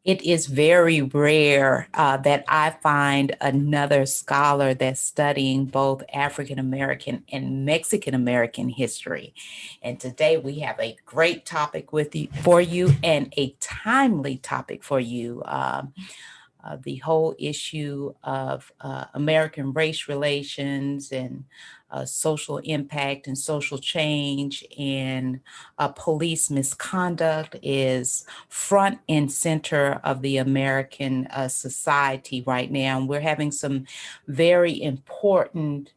It is very rare that I find another scholar that's studying both African American and Mexican American history. And today we have a great topic for you and a timely topic for you. The whole issue of American race relations and social impact and social change and police misconduct is front and center of the American society right now. And we're having some very important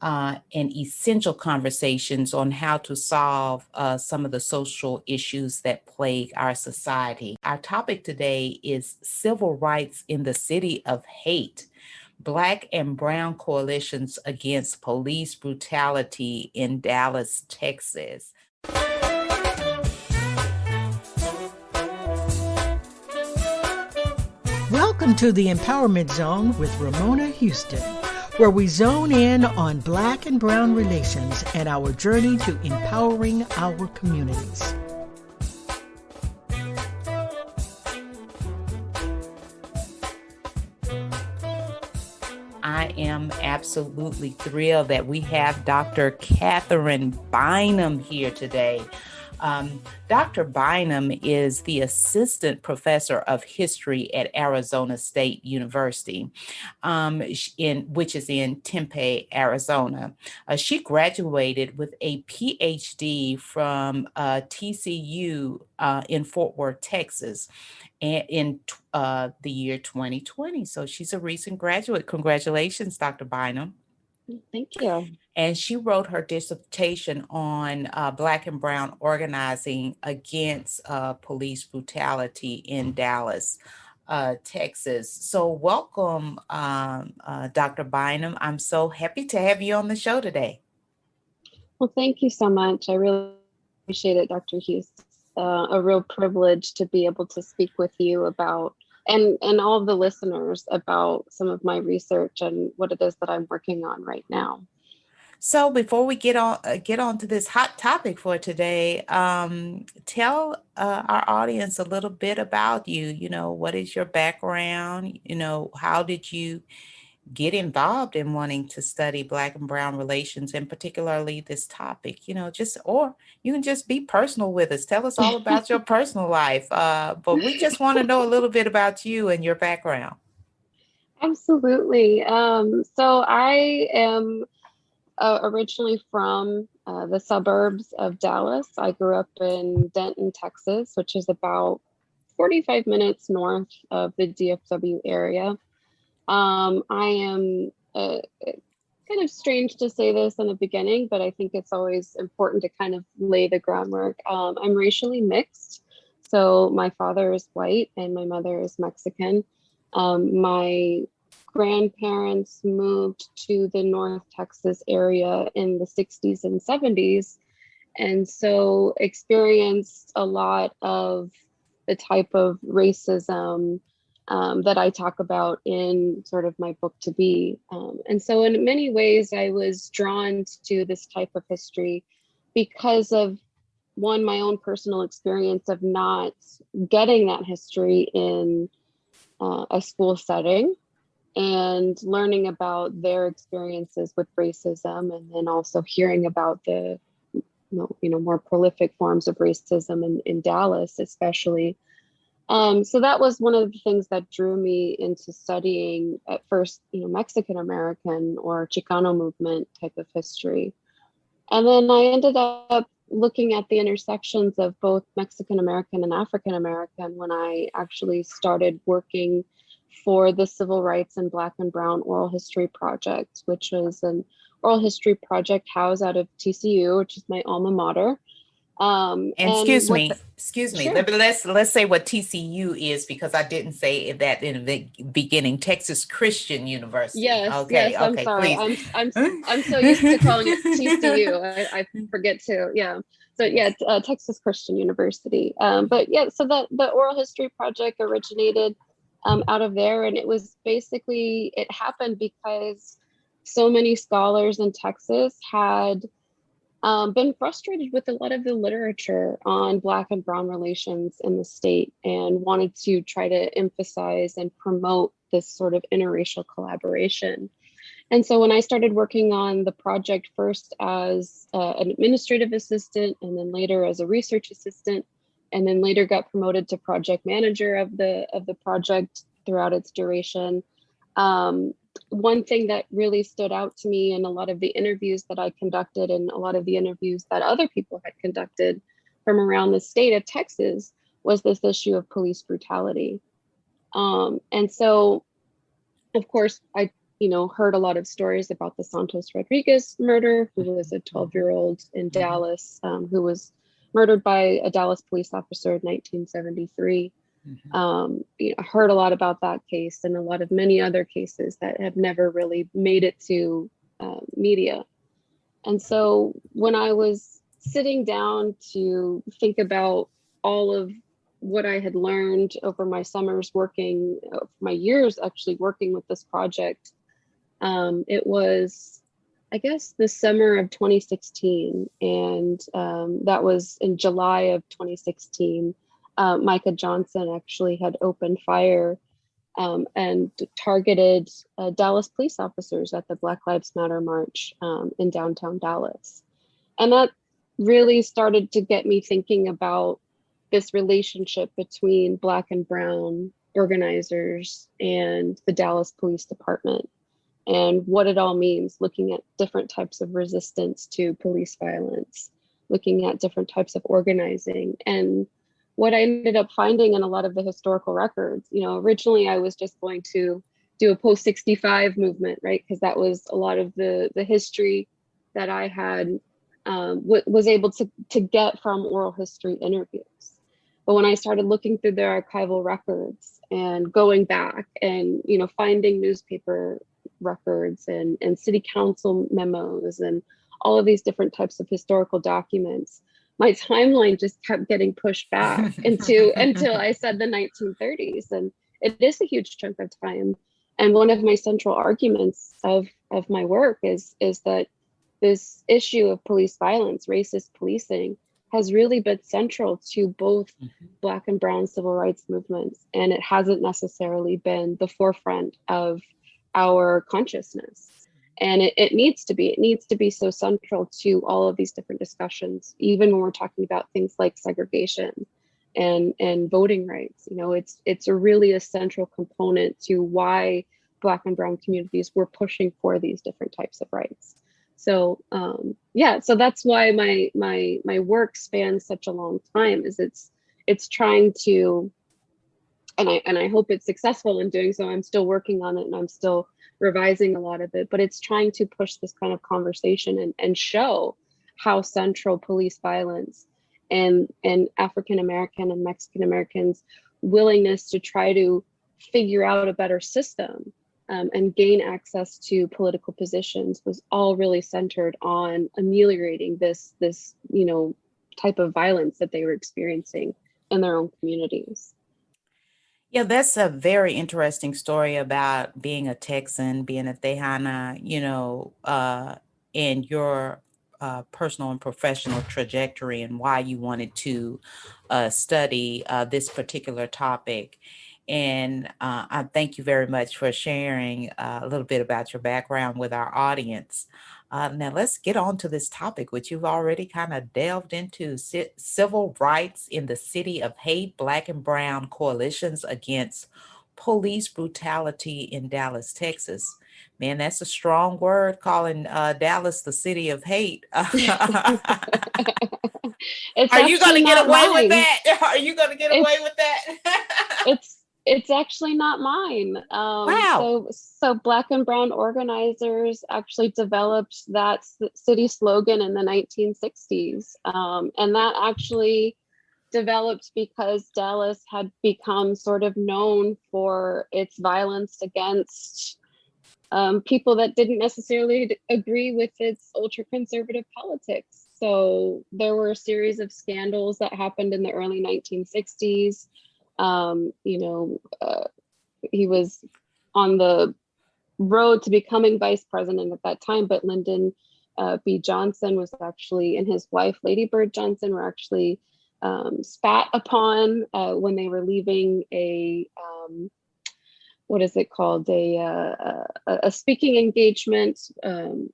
and essential conversations on how to solve some of the social issues that plague our society. Our topic today is civil rights in the city of hate. Black and brown coalitions against police brutality in Dallas, Texas. Welcome to the Empowerment Zone with Ramona Houston, where we zone in on Black and brown relations and our journey to empowering our communities. I am absolutely thrilled that we have Dr. Katherine Bynum here today. Dr. Bynum is the assistant professor of history at Arizona State University, which is in Tempe, Arizona. She graduated with a PhD from TCU in Fort Worth, Texas, in the year 2020. So she's a recent graduate. Congratulations, Dr. Bynum. Thank you. And she wrote her dissertation on Black and brown organizing against police brutality in Dallas, Texas. So welcome, Dr. Bynum. I'm so happy to have you on the show today. Well, thank you so much. I really appreciate it, Dr. Hughes. A real privilege to be able to speak with you about and all of the listeners about some of my research and what it is that I'm working on right now. So before we get on to this hot topic for today, tell our audience a little bit about you. You know, what is your background? You know, how did you get involved in wanting to study Black and brown relations, and particularly this topic? You know, or you can just be personal with us. Tell us all about your personal life. But we just want to know a little bit about you and your background. Absolutely. So I am originally from the suburbs of Dallas. I grew up in Denton, Texas, which is about 45 minutes north of the DFW area. I am kind of strange to say this in the beginning, but I think it's always important to kind of lay the groundwork. I'm racially mixed. So my father is white and my mother is Mexican. My grandparents moved to the North Texas area in the 60s and 70s. And so experienced a lot of the type of racism that I talk about in sort of my book To Be. And so in many ways, I was drawn to this type of history because of, one, my own personal experience of not getting that history in a school setting, and learning about their experiences with racism, and then also hearing about the more prolific forms of racism in Dallas, especially. So that was one of the things that drew me into studying at first, Mexican American or Chicano movement type of history. And then I ended up looking at the intersections of both Mexican American and African American when I actually started working for the Civil Rights and Black and Brown Oral History Project, which was an oral history project housed out of TCU, which is my alma mater. Excuse me. Sure. Let's say what TCU is, because I didn't say that in the beginning. Texas Christian University. Yes. Okay. Yes. I'm sorry. I'm so used to calling it TCU. I forget to. Yeah. So yeah, Texas Christian University. But yeah, so the oral history project originated out of there, and it was basically, it happened because so many scholars in Texas had been frustrated with a lot of the literature on Black and Brown relations in the state, and wanted to try to emphasize and promote this sort of interracial collaboration. And so when I started working on the project, first as an administrative assistant, and then later as a research assistant, and then later got promoted to project manager of the project throughout its duration, one thing that really stood out to me in a lot of the interviews that I conducted, and a lot of the interviews that other people had conducted from around the state of Texas, was this issue of police brutality. And so, of course, I heard a lot of stories about the Santos Rodriguez murder, who was a 12-year-old in Dallas, who was murdered by a Dallas police officer in 1973. I heard a lot about that case, and a lot of many other cases that have never really made it to media. And so when I was sitting down to think about all of what I had learned over my summers working, my years actually working with this project, it was, I guess, the summer of 2016. And that was in July of 2016. Micah Johnson actually had opened fire and targeted Dallas police officers at the Black Lives Matter march in downtown Dallas. And that really started to get me thinking about this relationship between Black and Brown organizers and the Dallas Police Department, and what it all means, looking at different types of resistance to police violence, looking at different types of organizing. And what I ended up finding in a lot of the historical records, originally I was just going to do a post-65 movement, right? Because that was a lot of the history that I had was able to get from oral history interviews. But when I started looking through their archival records and going back and, finding newspaper records and city council memos and all of these different types of historical documents, my timeline just kept getting pushed back until I said the 1930s. And it is a huge chunk of time. And one of my central arguments of my work is that this issue of police violence, racist policing, has really been central to both Black and Brown civil rights movements. And it hasn't necessarily been the forefront of our consciousness. And it needs to be so central to all of these different discussions, even when we're talking about things like segregation and voting rights. It's a really a central component to why Black and Brown communities were pushing for these different types of rights. So so that's why my work spans such a long time, is it's trying to, and I hope it's successful in doing so. I'm still working on it, and I'm still revising a lot of it, but it's trying to push this kind of conversation and show how central police violence and African American and Mexican Americans' willingness to try to figure out a better system and gain access to political positions was all really centered on ameliorating this type of violence that they were experiencing in their own communities. Yeah, that's a very interesting story about being a Texan, being a Tejana, and your personal and professional trajectory, and why you wanted to study this particular topic. And I thank you very much for sharing a little bit about your background with our audience. Now let's get on to this topic, which you've already kind of delved into: civil rights in the city of hate, Black and Brown coalitions against police brutality in Dallas, Texas. Man, that's a strong word, calling Dallas the city of hate. Are you going to get away with that? Are you going to get away with that? It's actually not mine. Wow. So Black and Brown organizers actually developed that city slogan in the 1960s. And that actually developed because Dallas had become sort of known for its violence against people that didn't necessarily agree with its ultra-conservative politics. So there were a series of scandals that happened in the early 1960s. He was on the road to becoming vice president at that time, but Lyndon B. Johnson was actually, and his wife, Lady Bird Johnson, were actually spat upon when they were leaving a what is it called, a speaking engagement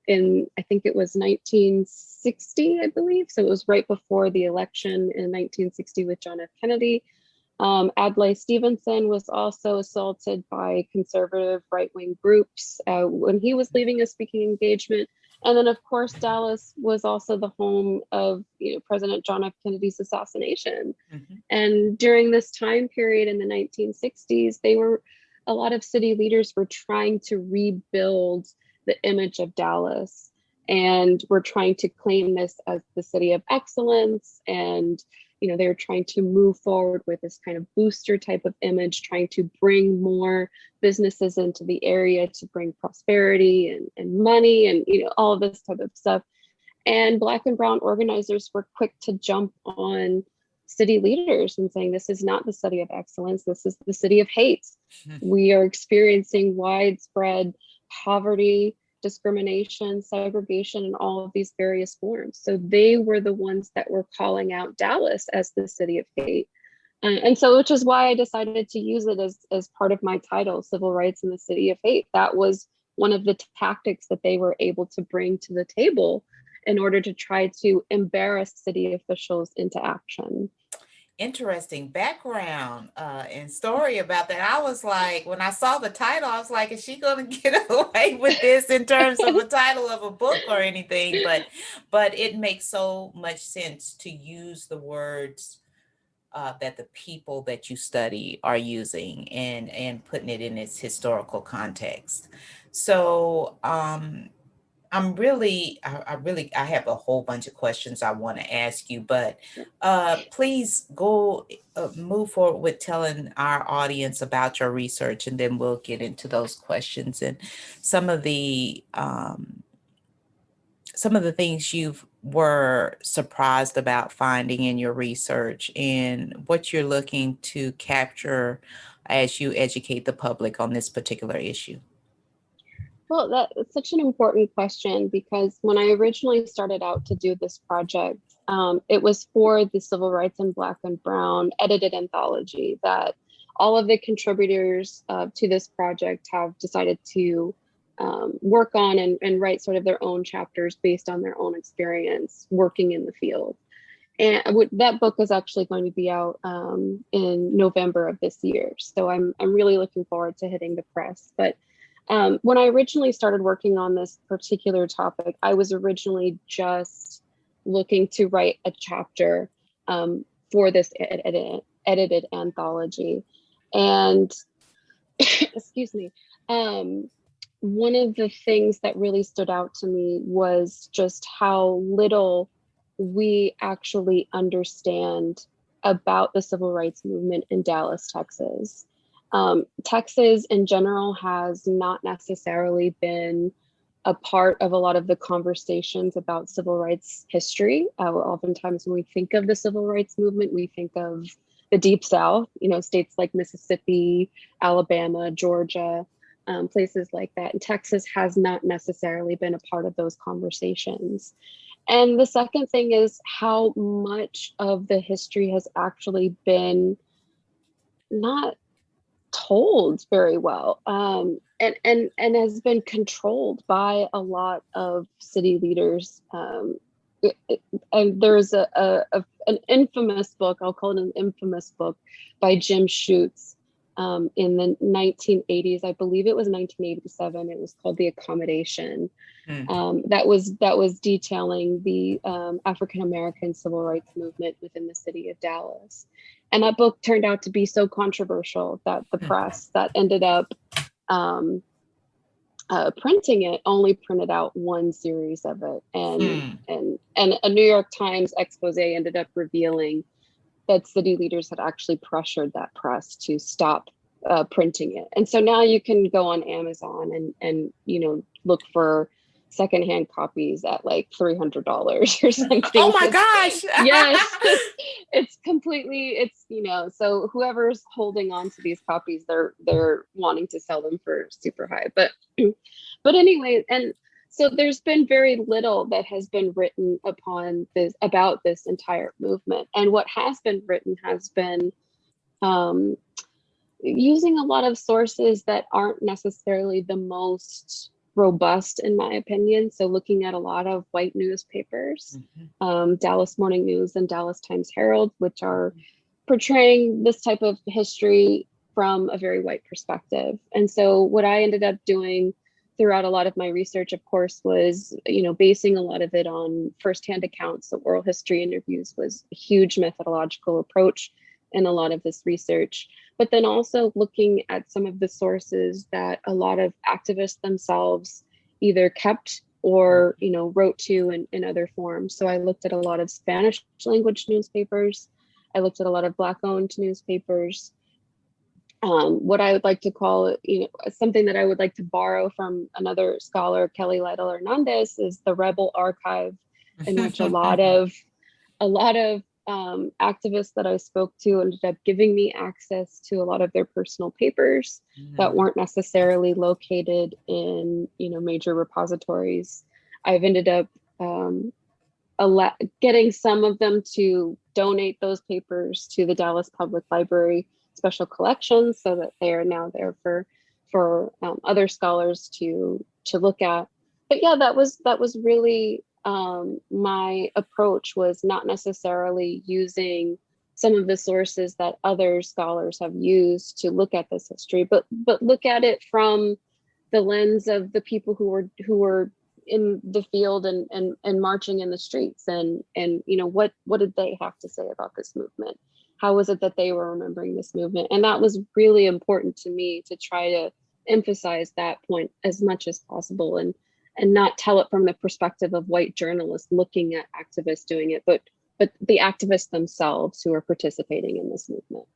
in, I think it was 1960, I believe. So it was right before the election in 1960 with John F. Kennedy. Adlai Stevenson was also assaulted by conservative right-wing groups when he was leaving a speaking engagement. And then, of course, Dallas was also the home of President John F. Kennedy's assassination. Mm-hmm. And during this time period in the 1960s, a lot of city leaders were trying to rebuild the image of Dallas, and were trying to claim this as the city of excellence. And they were trying to move forward with this kind of booster type of image, trying to bring more businesses into the area to bring prosperity and money and all of this type of stuff. And Black and brown organizers were quick to jump on city leaders and saying, this is not the city of excellence, this is the city of hate. We are experiencing widespread poverty, discrimination, segregation, and all of these various forms. So they were the ones that were calling out Dallas as the city of hate. And so, which is why I decided to use it as part of my title, Civil Rights in the City of Hate. That was one of the tactics that they were able to bring to the table in order to try to embarrass city officials into action. Interesting background and story about that. I was like, when I saw the title, I was like, is she going to get away with this in terms of a title of a book or anything? But it makes so much sense to use the words that the people that you study are using and putting it in its historical context. So I have a whole bunch of questions I want to ask you, but please go move forward with telling our audience about your research, and then we'll get into those questions and some of the things you were surprised about finding in your research and what you're looking to capture as you educate the public on this particular issue. Well, that's such an important question, because when I originally started out to do this project, it was for the Civil Rights in Black and Brown edited anthology that all of the contributors to this project have decided to work on and write sort of their own chapters based on their own experience working in the field. And that book is actually going to be out in November of this year. So I'm really looking forward to hitting the press. But when I originally started working on this particular topic, I was originally just looking to write a chapter for this edited anthology. And excuse me, one of the things that really stood out to me was just how little we actually understand about the civil rights movement in Dallas, Texas. Texas in general has not necessarily been a part of a lot of the conversations about civil rights history. Oftentimes when we think of the civil rights movement, we think of the Deep South, states like Mississippi, Alabama, Georgia, places like that. And Texas has not necessarily been a part of those conversations. And the second thing is how much of the history has actually been not told very well, and has been controlled by a lot of city leaders. And there's an infamous book, I'll call it an infamous book, by Jim Schutz in the 1980s. I believe it was 1987. It was called The Accommodation. That was detailing the African-American civil rights movement within the city of Dallas. And that book turned out to be so controversial that the press that ended up printing it only printed out one series of it. And a New York Times expose ended up revealing that city leaders had actually pressured that press to stop printing it. And so now you can go on Amazon and look for secondhand copies at like $300 or something. Oh my gosh. Yes. It's so whoever's holding on to these copies, they're wanting to sell them for super high. But anyway, and So there's been very little that has been written upon this about this entire movement. And what has been written has been um, using a lot of sources that aren't necessarily the most robust, in my opinion. So looking at a lot of white newspapers, Dallas Morning News and Dallas Times Herald, which are portraying this type of history from a very white perspective. And so what I ended up doing throughout a lot of my research, of course, was, basing a lot of it on firsthand accounts. So oral history interviews was a huge methodological approach in a lot of this research, but then also looking at some of the sources that a lot of activists themselves either kept or, wrote to in other forms. So I looked at a lot of Spanish language newspapers. I looked at a lot of Black owned newspapers. What I would like to call, something that I would like to borrow from another scholar, Kelly Lytle Hernandez, is the Rebel Archive, in which a lot of activists that I spoke to ended up giving me access to a lot of their personal papers that weren't necessarily located in, major repositories. I've ended up getting some of them to donate those papers to the Dallas Public Library Special Collections, so that they are now there for other scholars to look at. But yeah, that was really my approach, was not necessarily using some of the sources that other scholars have used to look at this history, but look at it from the lens of the people who were in the field and marching in the streets, and what did they have to say about this movement? How was it that they were remembering this movement? And that was really important to me, to try to emphasize that point as much as possible, and not tell it from the perspective of white journalists looking at activists doing it, but the activists themselves who are participating in this movement.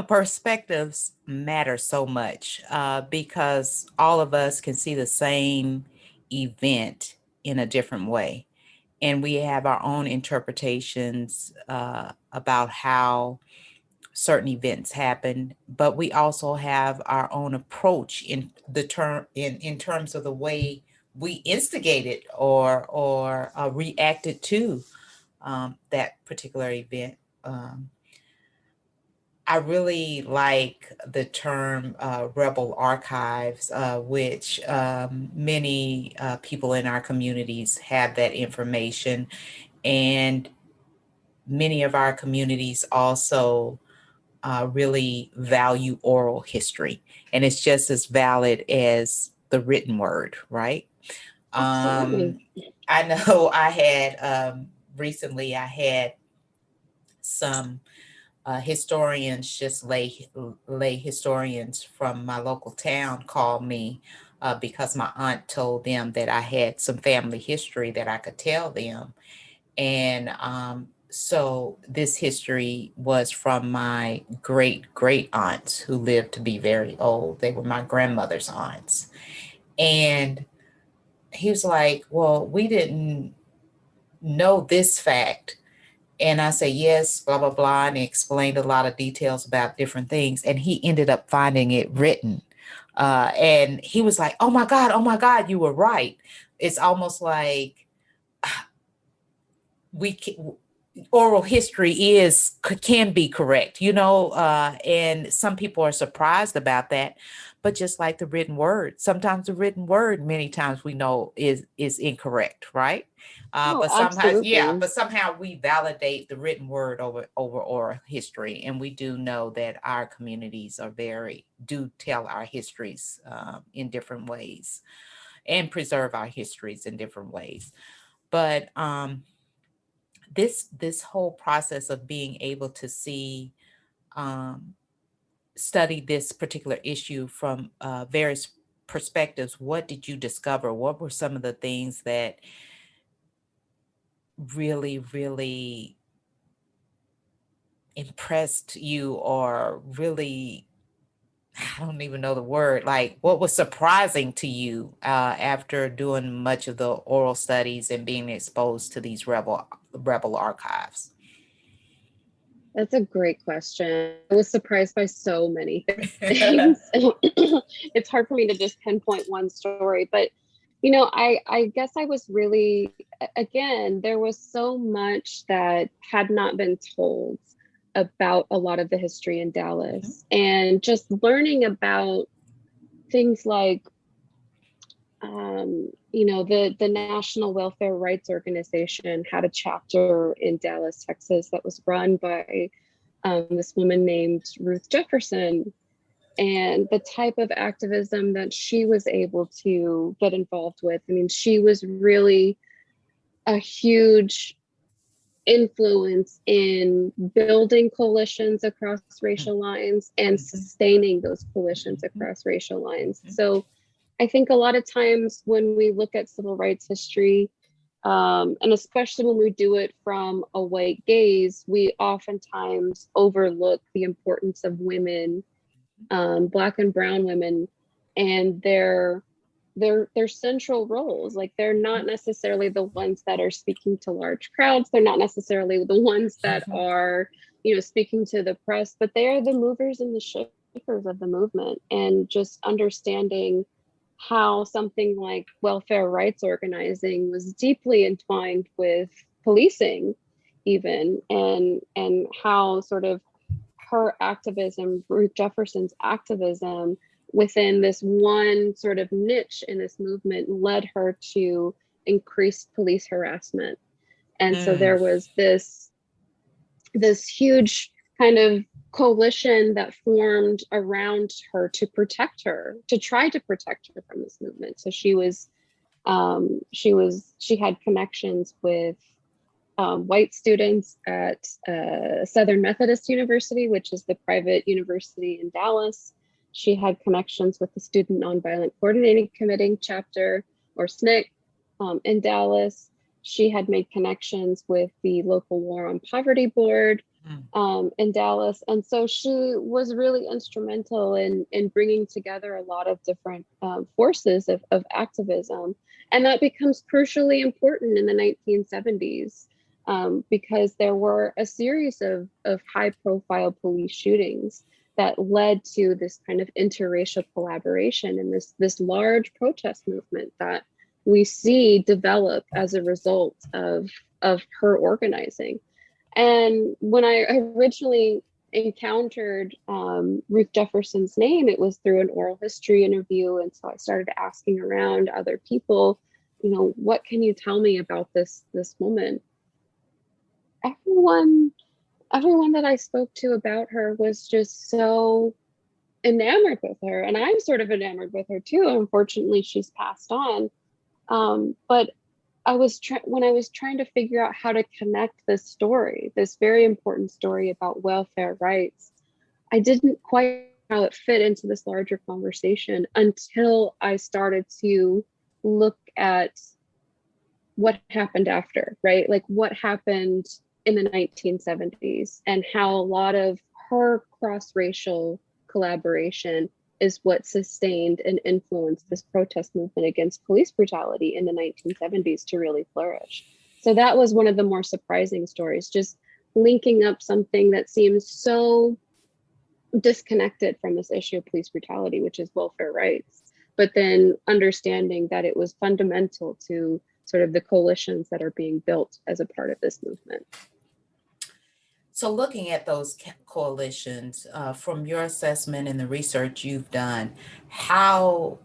Perspectives matter so much because all of us can see the same event in a different way. And we have our own interpretations about how certain events happen, but we also have our own approach in terms of the way we instigated or reacted to that particular event. I really like the term rebel archives, which many people in our communities have that information. And many of our communities also really value oral history. And it's just as valid as the written word, right? Absolutely. I know I had recently, I had some historians, just lay historians from my local town, called me because my aunt told them that I had some family history that I could tell them. And so this history was from my great great aunts who lived to be very old. They were my grandmother's aunts. And he was like, well, we didn't know this fact. And I said, yes, blah, blah, blah. And he explained a lot of details about different things. And he ended up finding it written. And he was like, oh my God, you were right. It's almost like oral history can be correct, and some people are surprised about that. But just like the written word, sometimes the written word, many times we know is incorrect, right? But sometimes, but somehow we validate the written word over oral history. And we do know that our communities do tell our histories in different ways and preserve our histories in different ways. But this whole process of being able to study this particular issue from various perspectives, what did you discover? What were some of the things that really, really impressed you, or really, I don't even know the word, like what was surprising to you after doing much of the oral studies and being exposed to these rebel archives? That's a great question. I was surprised by so many things. It's hard for me to just pinpoint one story, but I guess I was really, again, there was so much that had not been told about a lot of the history in Dallas, and just learning about things like, the National Welfare Rights Organization had a chapter in Dallas, Texas, that was run by this woman named Ruth Jefferson, and the type of activism that she was able to get involved with. I mean, she was really a huge influence in building coalitions across racial lines and sustaining those coalitions across racial lines. So I think a lot of times when we look at civil rights history, and especially when we do it from a white gaze, we oftentimes overlook the importance of women, Black and brown women, and their central roles. Like, they're not necessarily the ones that are speaking to large crowds. They're not necessarily the ones that are, speaking to the press, but they are the movers and the shakers of the movement. And just understanding how something like welfare rights organizing was deeply entwined with policing, even, and how sort of her activism, Ruth Jefferson's activism within this one sort of niche in this movement, led her to increased police harassment. And so there was this huge kind of coalition that formed around her to protect her, to try to protect her from this movement. So she had connections with white students at Southern Methodist University, which is the private university in Dallas. She had connections with the Student Nonviolent Coordinating Committee chapter, or SNCC, in Dallas. She had made connections with the local War on Poverty board in Dallas. And so she was really instrumental in bringing together a lot of different forces of activism. And that becomes crucially important in the 1970s. Because there were a series of high-profile police shootings that led to this kind of interracial collaboration and this large protest movement that we see develop as a result of her organizing. And when I originally encountered Ruth Jefferson's name, it was through an oral history interview, and so I started asking around other people, what can you tell me about this woman? Everyone that I spoke to about her was just so enamored with her, and I'm sort of enamored with her too. Unfortunately, she's passed on. But when I was trying to figure out how to connect this story, this very important story about welfare rights, I didn't quite know how it fit into this larger conversation until I started to look at what happened after, right? Like, what happened in the 1970s, and how a lot of her cross-racial collaboration is what sustained and influenced this protest movement against police brutality in the 1970s to really flourish. So that was one of the more surprising stories, just linking up something that seems so disconnected from this issue of police brutality, which is welfare rights, but then understanding that it was fundamental to sort of the coalitions that are being built as a part of this movement. So looking at those coalitions, from your assessment and the research you've done, how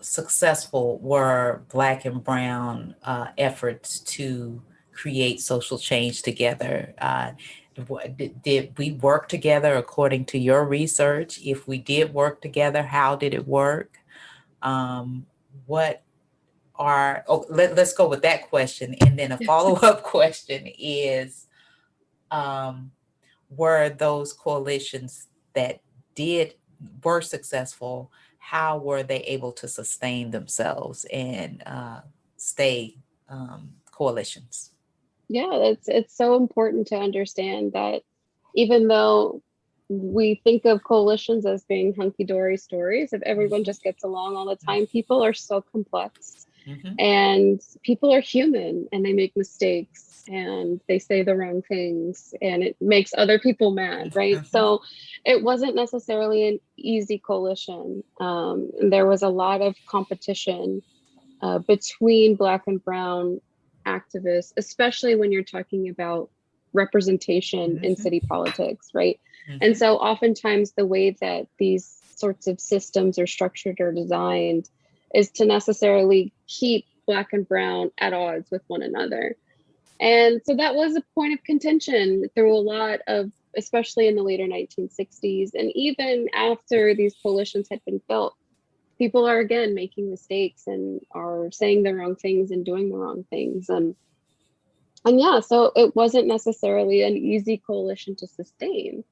successful were Black and Brown efforts to create social change together? Did we work together according to your research? If we did work together, how did it work? Let's go with that question. And then a follow-up question is, were those coalitions that were successful, how were they able to sustain themselves and stay coalitions? Yeah, it's so important to understand that even though we think of coalitions as being hunky-dory stories, if everyone just gets along all the time, people are so complex. And people are human, and they make mistakes, and they say the wrong things, and it makes other people mad, right? So it wasn't necessarily an easy coalition. There was a lot of competition between Black and Brown activists, especially when you're talking about representation in city politics, right? And so oftentimes the way that these sorts of systems are structured or designed is to necessarily keep Black and Brown at odds with one another. And so that was a point of contention through a lot of, especially in the later 1960s. And even after these coalitions had been built, people are again making mistakes and are saying the wrong things and doing the wrong things. And yeah, so it wasn't necessarily an easy coalition to sustain.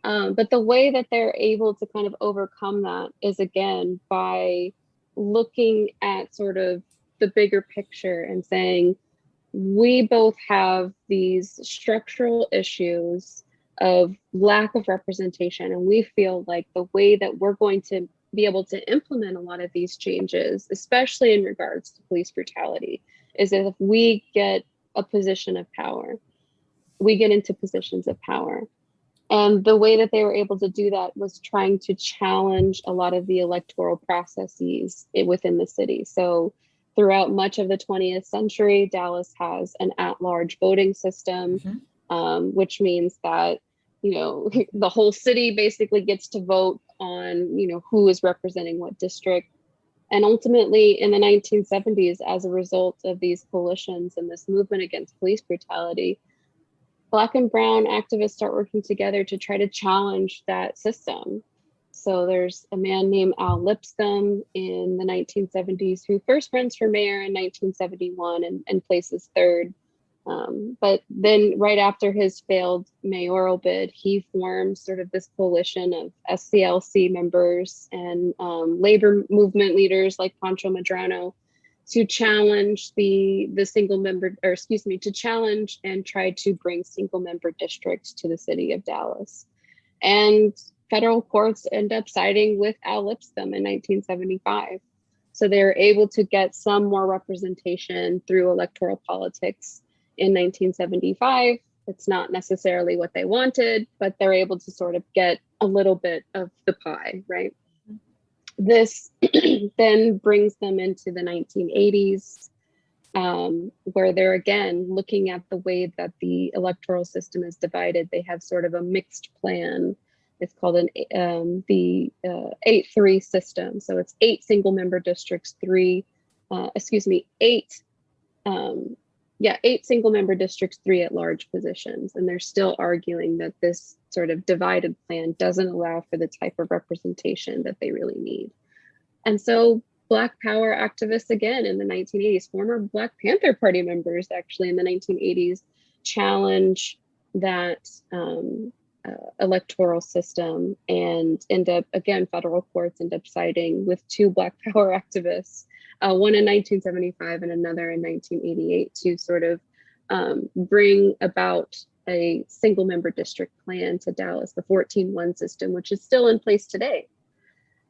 But the way that they're able to kind of overcome that is again by looking at sort of the bigger picture and saying, we both have these structural issues of lack of representation. And we feel like the way that we're going to be able to implement a lot of these changes, especially in regards to police brutality, is that if we get a position of power, we get into positions of power. And the way that they were able to do that was trying to challenge a lot of the electoral processes within the city. So throughout much of the 20th century, Dallas has an at-large voting system, which means that, you know, the whole city basically gets to vote on, you know, who is representing what district. And ultimately in the 1970s, as a result of these coalitions and this movement against police brutality, Black and Brown activists start working together to try to challenge that system. So there's a man named Al Lipscomb in the 1970s who first runs for mayor in 1971 and places third. But then right after his failed mayoral bid, he forms sort of this coalition of SCLC members and labor movement leaders like Pancho Medrano to challenge the single member, or excuse me, to challenge and try to bring single member districts to the city of Dallas. And federal courts end up siding with Al Lipscomb in 1975. So they were able to get some more representation through electoral politics in 1975. It's not necessarily what they wanted, but they're able to sort of get a little bit of the pie, right? This then brings them into the 1980s, where they're again looking at the way that the electoral system is divided. They have sort of a mixed plan. It's called the 8-3 system. So it's 8 single member districts, 8 single member districts, 3 at-large positions. And they're still arguing that this sort of divided plan doesn't allow for the type of representation that they really need. And so Black Power activists again in the 1980s, former Black Panther Party members actually in the 1980s, challenge that electoral system and end up, again, federal courts end up siding with 2 Black Power activists, one in 1975 and another in 1988, to sort of bring about a single member district plan to Dallas, the 14-1 system, which is still in place today.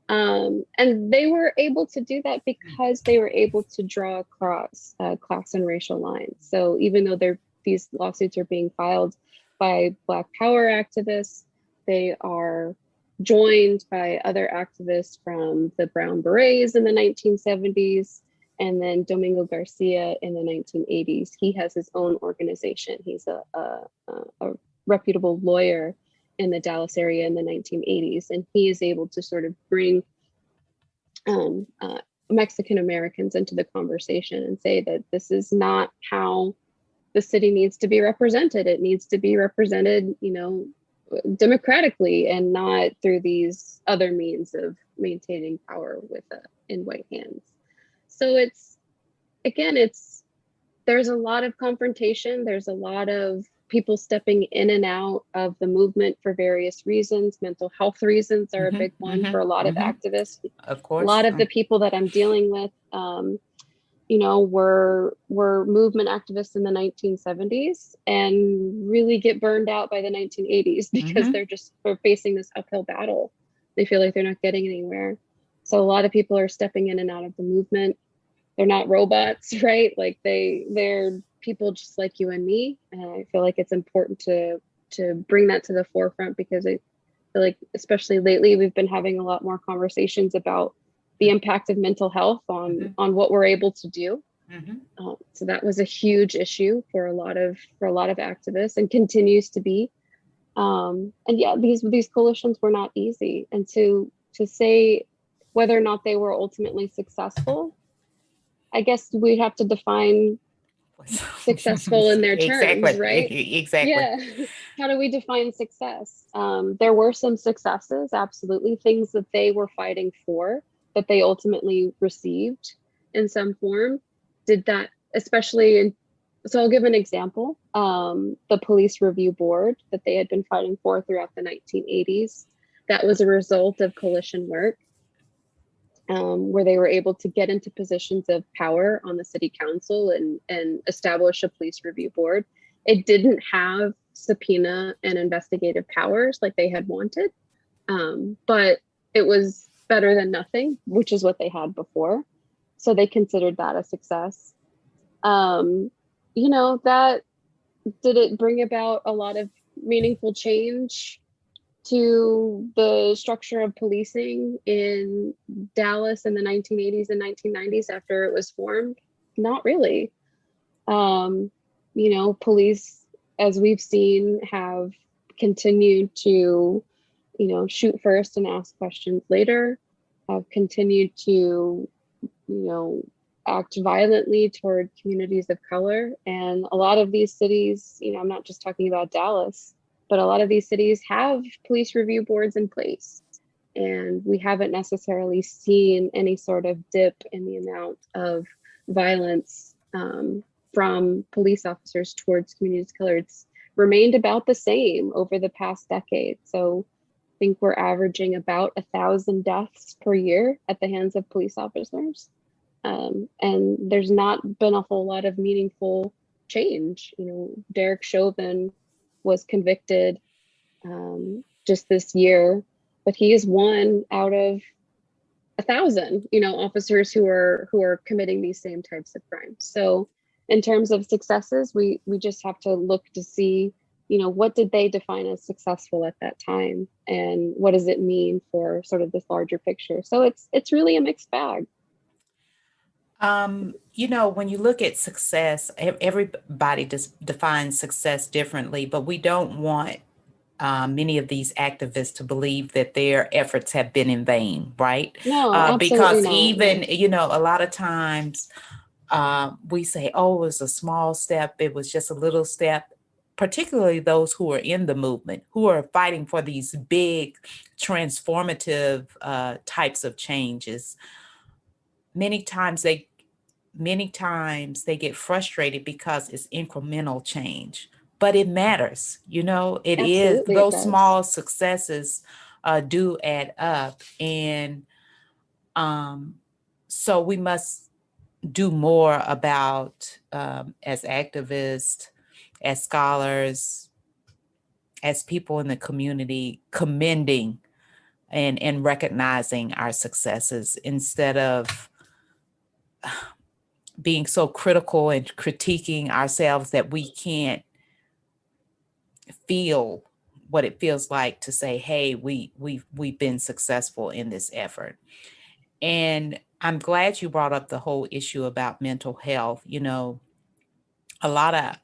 And they were able to do that because they were able to draw across class and racial lines. So even though these lawsuits are being filed by Black Power activists, they are joined by other activists from the Brown Berets in the 1970s, and then Domingo Garcia in the 1980s. He has his own organization. He's a reputable lawyer in the Dallas area in the 1980s, and he is able to sort of bring Mexican Americans into the conversation and say that this is not how the city needs to be represented. It needs to be represented, you know, democratically and not through these other means of maintaining power with in white hands. So there's a lot of confrontation. There's a lot of people stepping in and out of the movement for various reasons. Mental health reasons are a big one for a lot of activists. Of course. A lot of the people that I'm dealing with, you know, were movement activists in the 1970s and really get burned out by the 1980s because they're facing this uphill battle. They feel like they're not getting anywhere. So a lot of people are stepping in and out of the movement. They're not robots, right? Like they're people just like you and me. And I feel like it's important to bring that to the forefront, because I feel like, especially lately, we've been having a lot more conversations about the impact of mental health on what we're able to do. So that was a huge issue for a lot of activists, and continues to be. And yeah, these coalitions were not easy, and to say whether or not they were ultimately successful, I guess we'd have to define successful in their terms, right? Exactly. Yeah. How do we define success? There were some successes, absolutely, things that they were fighting for that they ultimately received in some form. Did that, especially in, so I'll give an example. The police review board that they had been fighting for throughout the 1980s, that was a result of coalition work. Where they were able to get into positions of power on the city council and establish a police review board. It didn't have subpoena and investigative powers like they had wanted, but it was better than nothing, which is what they had before. So they considered that a success. That did it bring about a lot of meaningful change to the structure of policing in Dallas in the 1980s and 1990s after it was formed? Not really. Police, as we've seen, have continued to, shoot first and ask questions later, have continued to, act violently toward communities of color. And a lot of these cities, I'm not just talking about Dallas, but a lot of these cities have police review boards in place. And we haven't necessarily seen any sort of dip in the amount of violence from police officers towards communities of color. It's remained about the same over the past decade. So I think we're averaging about 1,000 deaths per year at the hands of police officers. And there's not been a whole lot of meaningful change. Derek Chauvin was convicted just this year, but he is one out of 1,000, officers who are committing these same types of crimes. So in terms of successes, we just have to look to see, what did they define as successful at that time, and what does it mean for sort of this larger picture? So it's really a mixed bag. When you look at success, everybody defines success differently, but we don't want many of these activists to believe that their efforts have been in vain, right? No, absolutely because not. even, a lot of times we say, oh, it was a small step, it was just a little step, particularly those who are in the movement, who are fighting for these big transformative types of changes. Many times they get frustrated because it's incremental change, but it matters. It is, Absolutely, it those does. small successes do add up. And so we must do more about, as activists, as scholars, as people in the community, commending and recognizing our successes instead of being so critical and critiquing ourselves that we can't feel what it feels like to say, hey, we've been successful in this effort. And I'm glad you brought up the whole issue about mental health. A lot of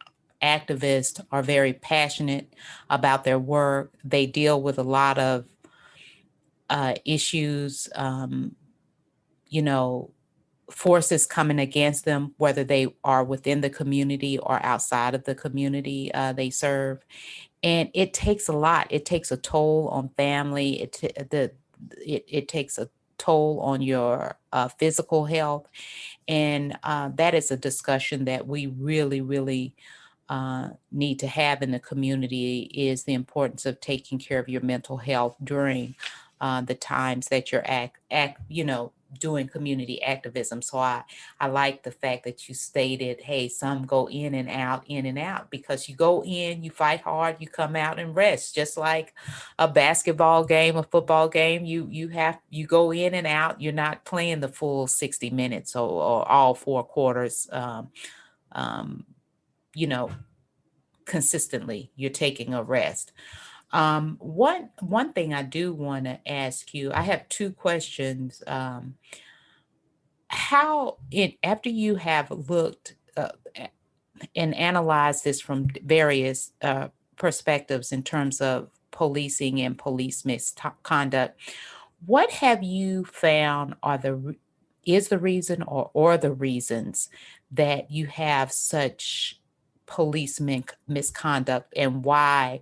activists are very passionate about their work. They deal with a lot of issues, forces coming against them, whether they are within the community or outside of the community they serve. And it takes a lot. It takes a toll on family. It takes a toll on your physical health. And that is a discussion that we really, really need to have in the community, is the importance of taking care of your mental health during the times that you're doing community activism. So I like the fact that you stated, hey, some go in and out, because you go in, you fight hard, you come out and rest, just like a basketball game, a football game. You go in and out. You're not playing the full 60 minutes or all four quarters. Consistently, you're taking a rest. One thing I do want to ask you, I have two questions. after you have looked and analyzed this from various perspectives in terms of policing and police misconduct, what have you found is the reason or the reasons that you have such police misconduct, and why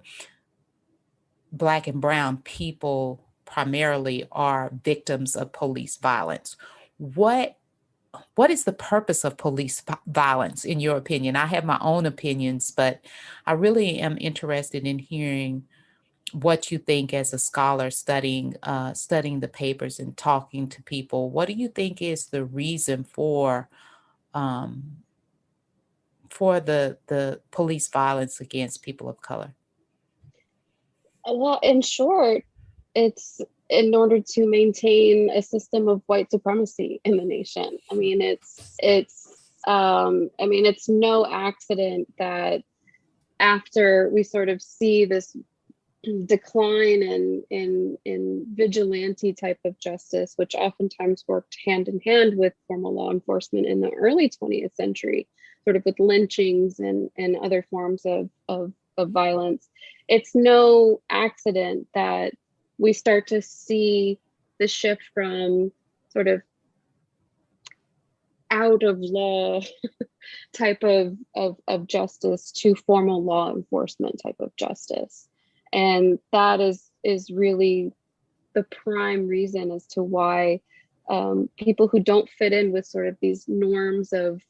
Black and brown people primarily are victims of police violence? What what is the purpose of police violence, in your opinion? I have my own opinions, but I really am interested in hearing what you think as a scholar studying the papers and talking to people. What do you think is the reason um, for the police violence against people of color? Well, in short, it's in order to maintain a system of white supremacy in the nation. I mean, it's no accident that after we sort of see this decline in vigilante type of justice, which oftentimes worked hand in hand with formal law enforcement in the early 20th century, sort of with lynchings and other forms of violence. It's no accident that we start to see the shift from sort of out of law type of justice to formal law enforcement type of justice. And that is really the prime reason as to why people who don't fit in with sort of these norms of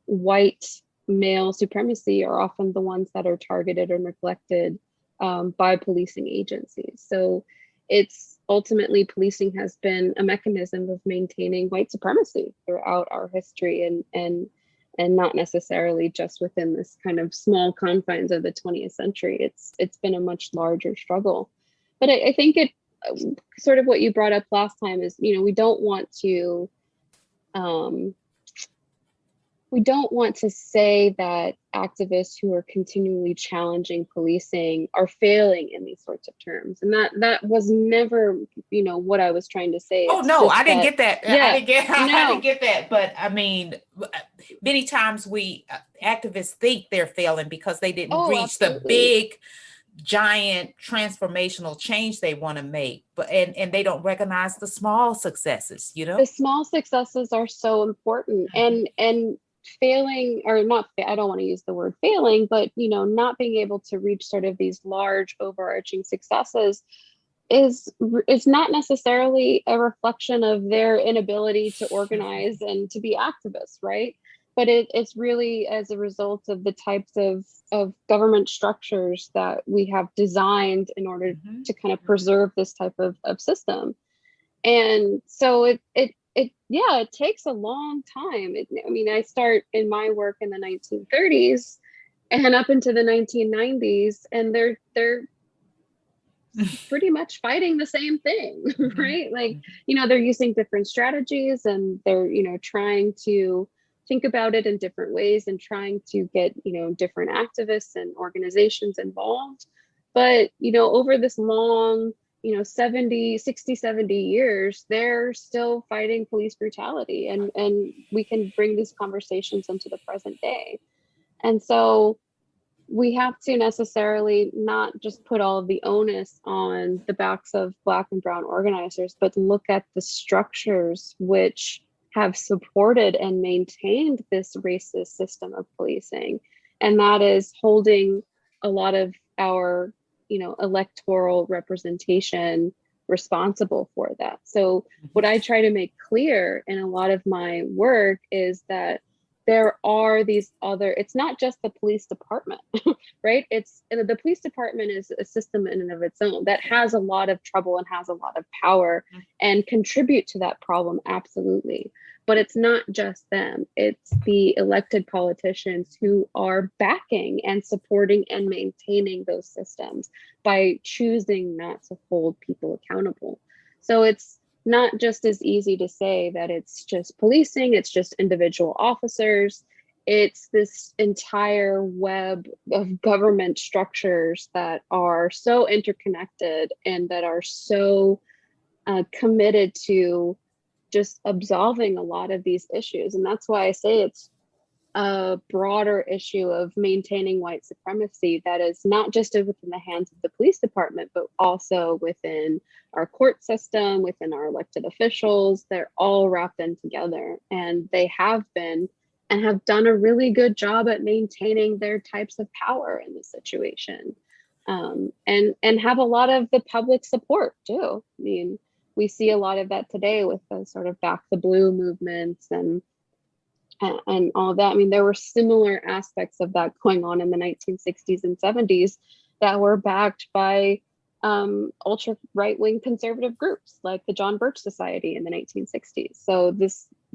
white male supremacy are often the ones that are targeted or neglected by policing agencies. So it's ultimately, policing has been a mechanism of maintaining white supremacy throughout our history, and not necessarily just within this kind of small confines of the 20th century. It's been a much larger struggle. But I think it sort of what you brought up last time is, we don't want to say that activists who are continually challenging policing are failing in these sorts of terms. And that was never, what I was trying to say. Oh, It's no, just I didn't that, get that. yeah, I didn't no. get that. But I mean, many times we activists think they're failing because they didn't Oh, reach the absolutely. big, giant transformational change they want to make, but and they don't recognize the small successes, The small successes are so important. Mhm. And failing, or not, I don't want to use the word failing, but not being able to reach sort of these large overarching successes is not necessarily a reflection of their inability to organize and to be activists, right? But it's really as a result of the types of government structures that we have designed in order Mhm. to kind of preserve this type of system. And so it takes a long time. I start in my work in the 1930s and up into the 1990s, and they're pretty much fighting the same thing, Mhm. right? Like, Mhm. they're using different strategies, and they're, trying to think about it in different ways, and trying to get, different activists and organizations involved. But, over this long, 70 years, they're still fighting police brutality, and we can bring these conversations into the present day. And so we have to necessarily not just put all of the onus on the backs of Black and brown organizers, but look at the structures which have supported and maintained this racist system of policing. And that is holding a lot of our, electoral representation responsible for that. So what I try to make clear in a lot of my work is that there are these other, it's not just the police department, right? It's the police department is a system in and of its own that has a lot of trouble and has a lot of power and contribute to that problem, absolutely. But it's not just them, it's the elected politicians who are backing and supporting and maintaining those systems by choosing not to hold people accountable. So it's not just as easy to say that it's just policing, it's just individual officers. It's this entire web of government structures that are so interconnected and that are so committed to just absolving a lot of these issues. And that's why I say it's a broader issue of maintaining white supremacy that is not just within the hands of the police department, but also within our court system, within our elected officials. They're all wrapped in together, and they have been and have done a really good job at maintaining their types of power in this situation, and have a lot of the public support too. I mean, we see a lot of that today with the sort of Back the Blue movements and all of that. I mean, there were similar aspects of that going on in the 1960s and 70s that were backed by ultra right-wing conservative groups like the John Birch Society in the 1960s. So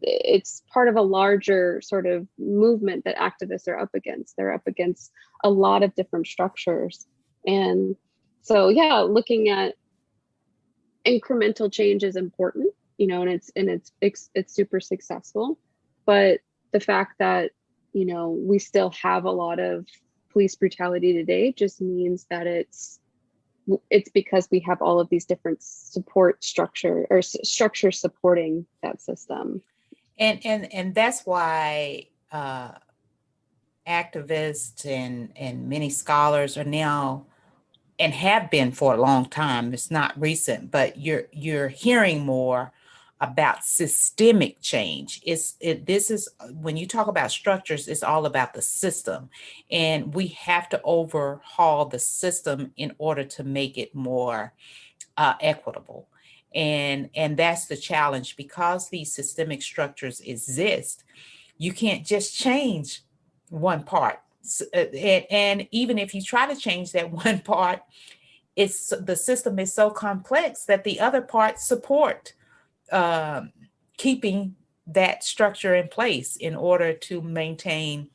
it's part of a larger sort of movement that activists are up against. They're up against a lot of different structures. And so, yeah, looking at incremental change is important, and it's super successful. But the fact that, we still have a lot of police brutality today just means that it's because we have all of these different support structures supporting that system. And that's why activists and many scholars are now, and have been for a long time, it's not recent, but you're hearing more about systemic change. This is when you talk about structures, it's all about the system, and we have to overhaul the system in order to make it more equitable. And that's the challenge, because these systemic structures exist. You can't just change one part, and even if you try to change that one part, the system is so complex that the other parts support keeping that structure in place in order to maintain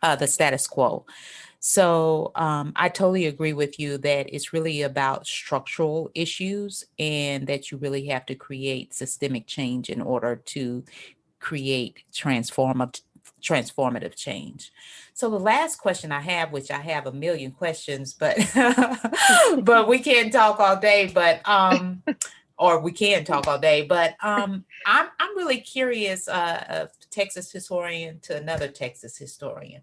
the status quo. So I totally agree with you that it's really about structural issues, and that you really have to create systemic change in order to create transformative change. So the last question I have, which I have a million questions, but but we can't talk all day, or we can talk all day, but I'm really curious, a Texas historian to another Texas historian.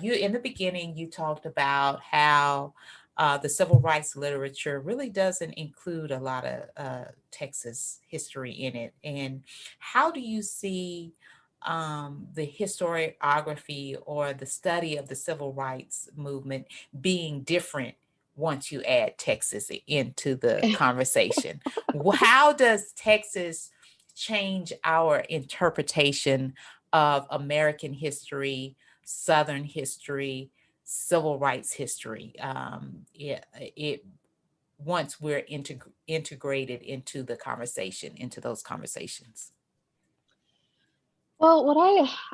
You, in the beginning, you talked about how the civil rights literature really doesn't include a lot of Texas history in it. And how do you see the historiography or the study of the civil rights movement being different once you add Texas into the conversation? How does Texas change our interpretation of American history, Southern history, civil rights history? Once we're integrated into the conversation, into those conversations. Well, what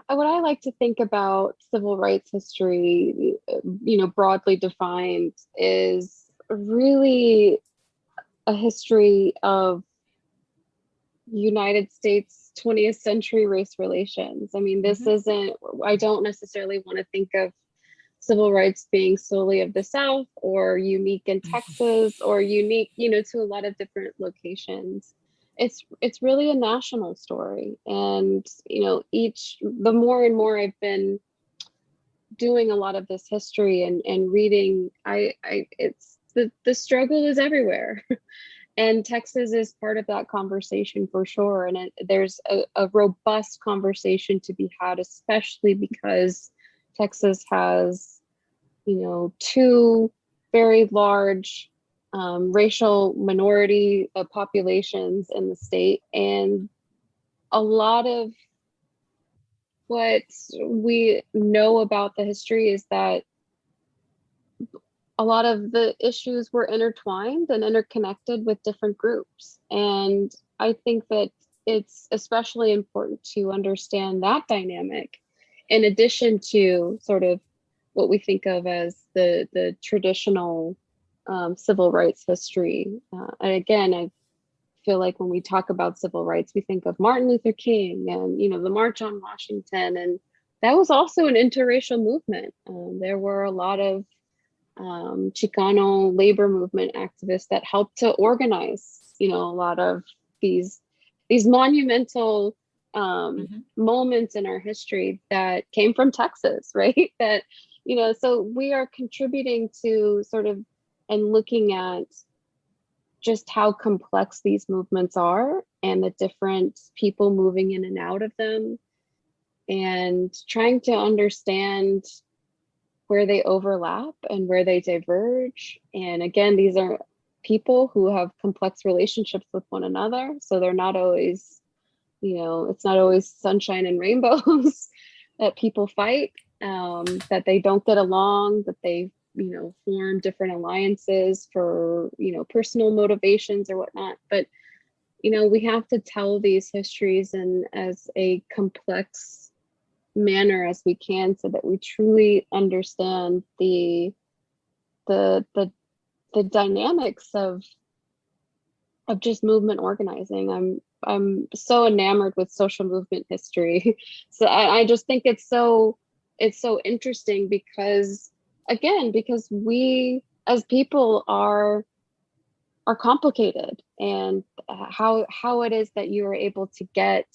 I like to think about civil rights history, broadly defined, is really a history of United States 20th century race relations. I mean, this isn't, I don't necessarily want to think of civil rights being solely of the South or unique in Texas or unique, to a lot of different locations. It's really a national story. And, the more and more I've been doing a lot of this history and reading, it's the struggle is everywhere. And Texas is part of that conversation for sure. And there's a robust conversation to be had, especially because Texas has, two very large racial minority populations in the state. And a lot of what we know about the history is that a lot of the issues were intertwined and interconnected with different groups. And I think that it's especially important to understand that dynamic, in addition to sort of what we think of as the traditional civil rights history. And again, I feel like when we talk about civil rights, we think of Martin Luther King and, the March on Washington. And that was also an interracial movement. There were a lot of Chicano labor movement activists that helped to organize, a lot of these these monumental Mm-hmm. moments in our history that came from Texas, right? That, so we are contributing to sort of and looking at just how complex these movements are and the different people moving in and out of them, and trying to understand where they overlap and where they diverge. And again, these are people who have complex relationships with one another. So they're not always, it's not always sunshine and rainbows that people fight, that they don't get along, that they, form different alliances for, personal motivations or whatnot. But, we have to tell these histories in as a complex manner as we can, so that we truly understand the dynamics of just movement organizing. I'm so enamored with social movement history. So I just think it's so interesting because, again, because we as people are complicated, and how it is that you are able to get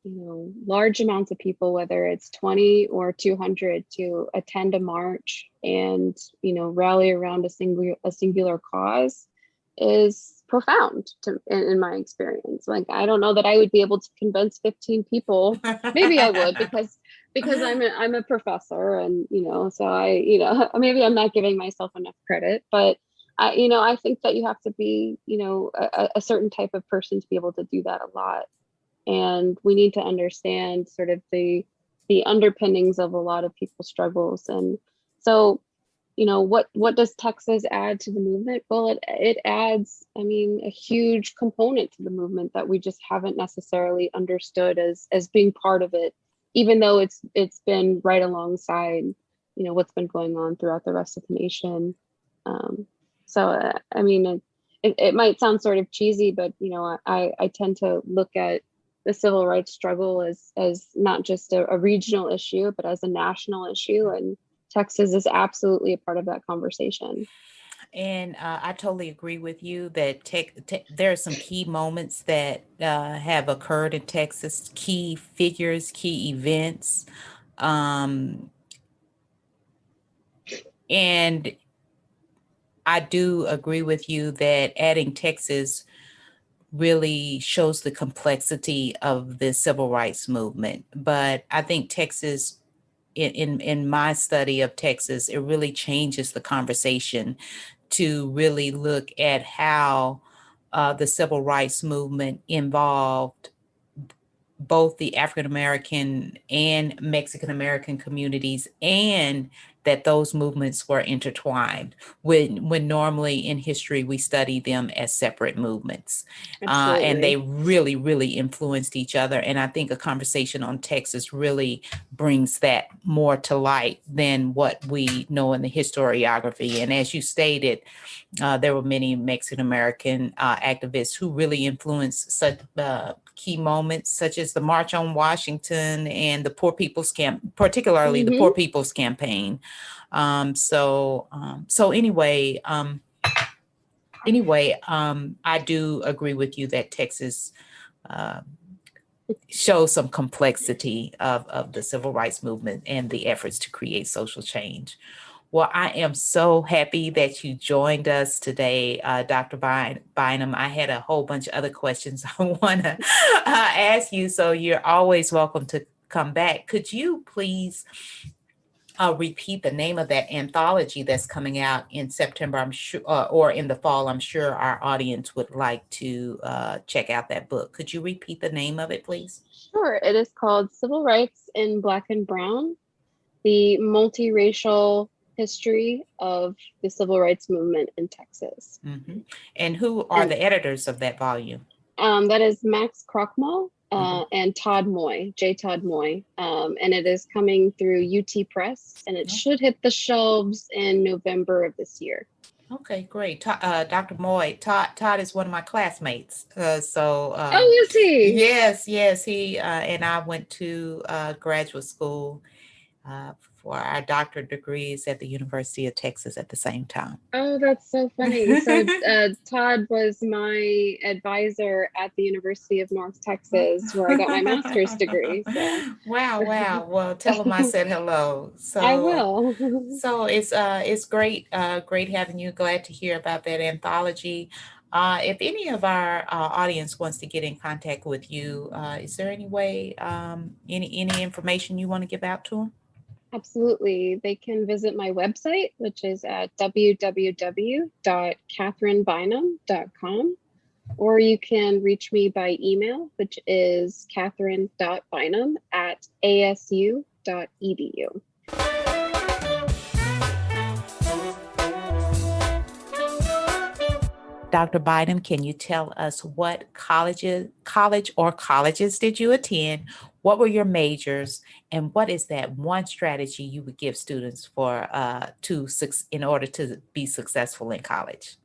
large amounts of people, whether it's 20 or 200, to attend a march and rally around a singular cause, is profound in my experience. Like, I don't know that I would be able to convince 15 people. Maybe I would, because I'm a professor, and so I maybe I'm not giving myself enough credit, but I think that you have to be a certain type of person to be able to do that a lot. And we need to understand sort of the underpinnings of a lot of people's struggles. And so, what does Texas add to the movement? Well, it adds, I mean, a huge component to the movement that we just haven't necessarily understood as being part of it, even though it's been right alongside, what's been going on throughout the rest of the nation. I mean, it might sound sort of cheesy, but I tend to look at the civil rights struggle as not just a regional issue, but as a national issue. And Texas is absolutely a part of that conversation. And I totally agree with you that there are some key moments that have occurred in Texas, key figures, key events. Um, and I do agree with you that adding Texas really shows the complexity of the civil rights movement. But I think Texas, in my study of Texas, it really changes the conversation to really look at how the civil rights movement involved both the African American and Mexican American communities, and that those movements were intertwined when normally in history we study them as separate movements. And they really influenced each other. And I think a conversation on Texas really brings that more to light than what we know in the historiography. And as you stated, there were many Mexican American activists who really influenced such key moments, such as the March on Washington and the Poor People's particularly the Poor People's Campaign. So anyway, I do agree with you that Texas shows some complexity of the civil rights movement and the efforts to create social change. Well, I am so happy that you joined us today, Dr. Bynum. I had a whole bunch of other questions I want to ask you, so you're always welcome to come back. Could you please repeat the name of that anthology that's coming out in September, I'm sure, or in the fall? I'm sure our audience would like to check out that book. Could you repeat the name of it, please? Sure. It is called Civil Rights in Black and Brown: The Multiracial History of the Civil Rights Movement in Texas. Mm-hmm. And who are the editors of that volume? That is Max Krochmal and Todd Moy, J. Todd Moy. And it is coming through UT Press, and it should hit the shelves in November of this year. Okay, great. Dr. Moy, Todd is one of my classmates. Oh, is he? Yes, he and I went to graduate school for our doctorate degrees at the University of Texas at the same time. Oh, that's so funny. So Todd was my advisor at the University of North Texas, where I got my master's degree. So Wow. Well, tell him I said hello. I will. So it's great, great having you. Glad to hear about that anthology. If any of our audience wants to get in contact with you, is there any way, any information you want to give out to them? Absolutely. They can visit my website, which is at www.katherinebynum.com, or you can reach me by email, which is katherine.bynum@asu.edu. Dr. Bynum, can you tell us what college or colleges did you attend? What were your majors, and what is that one strategy you would give students in order to be successful in college?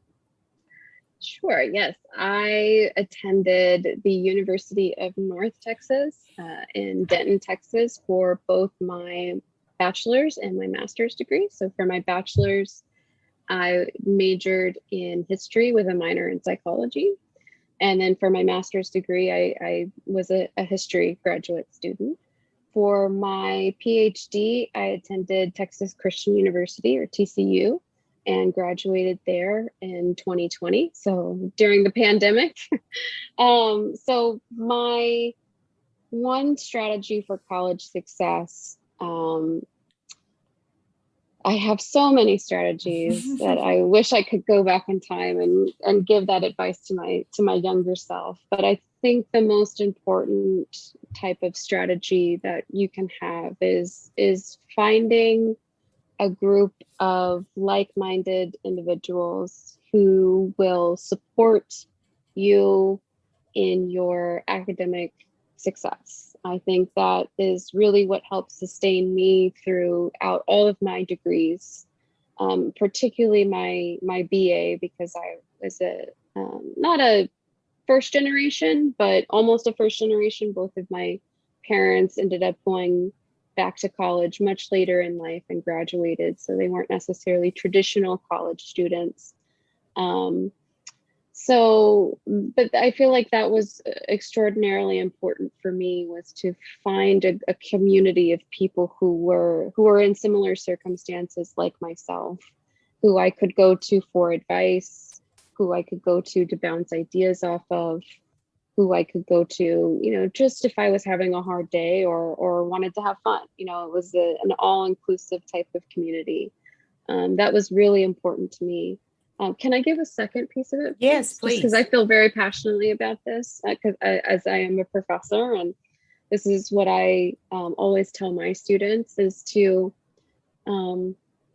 Sure. Yes. I attended the University of North Texas in Denton, Texas for both my bachelor's and my master's degree. So for my bachelor's, I majored in history with a minor in psychology. And then for my master's degree, I was a history graduate student. For my PhD, I attended Texas Christian University, or TCU, and graduated there in 2020. So during the pandemic. So my one strategy for college success, I have so many strategies that I wish I could go back in time and give that advice to my younger self. But I think the most important type of strategy that you can have is finding a group of like-minded individuals who will support you in your academic success. I think that is really what helped sustain me throughout all of my degrees, particularly my BA, because I was not a first generation, but almost a first generation. Both of my parents ended up going back to college much later in life and graduated, so they weren't necessarily traditional college students. But I feel like that was extraordinarily important for me, was to find a community of people who were in similar circumstances like myself, who I could go to for advice, who I could go to bounce ideas off of, who I could go to, just if I was having a hard day or wanted to have fun. It was an all-inclusive type of community. That was really important to me. Can I give a second piece of it? Yes, please. Just because I feel very passionately about this, as I am a professor, and this is what I always tell my students, is to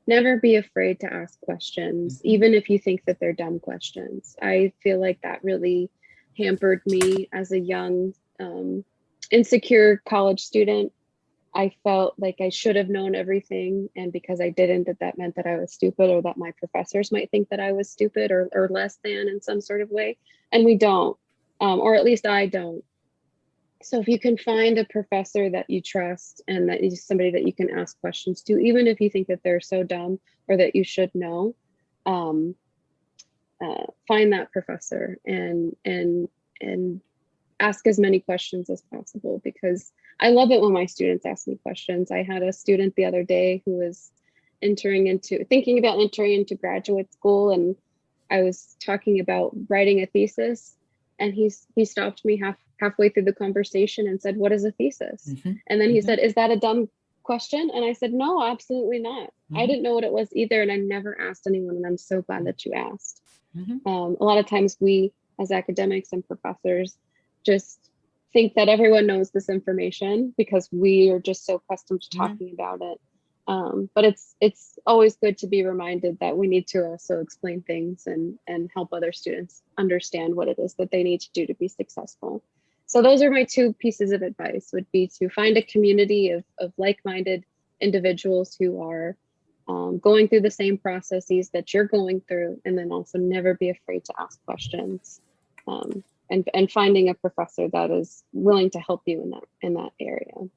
never be afraid to ask questions, even if you think that they're dumb questions. I feel like that really hampered me as a young, insecure college student. I felt like I should have known everything, and because I didn't, that meant that I was stupid, or that my professors might think that I was stupid or less than in some sort of way. And we don't, or at least I don't. So if you can find a professor that you trust and that is somebody that you can ask questions to, even if you think that they're so dumb or that you should know, find that professor and ask as many questions as possible, because I love it when my students ask me questions. I had a student the other day who was thinking about entering into graduate school, and I was talking about writing a thesis, and he stopped me halfway through the conversation and said, "What is a thesis?" And then he said, "Is that a dumb question?" And I said, "No, absolutely not." I didn't know what it was either, and I never asked anyone, and I'm so glad that you asked. A lot of times we, as academics and professors, just think that everyone knows this information because we are just so accustomed to talking about it. But it's always good to be reminded that we need to also explain things and help other students understand what it is that they need to do to be successful. So those are my two pieces of advice, would be to find a community of like-minded individuals who are going through the same processes that you're going through, and then also never be afraid to ask questions. And finding a professor that is willing to help you in that area.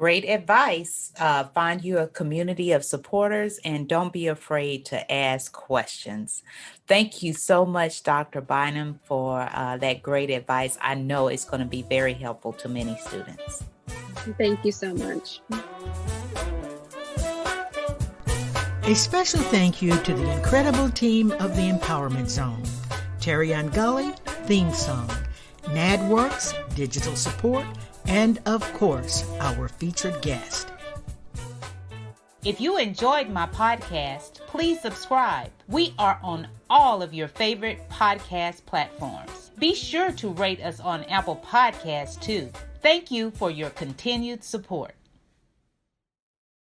Great advice. Find you a community of supporters and don't be afraid to ask questions. Thank you so much, Dr. Bynum, for that great advice. I know it's going to be very helpful to many students. Thank you so much. A special thank you to the incredible team of the Empowerment Zone. Terry Gully, theme song. NADWorks, digital support, and of course, our featured guest. If you enjoyed my podcast, please subscribe. We are on all of your favorite podcast platforms. Be sure to rate us on Apple Podcasts too. Thank you for your continued support.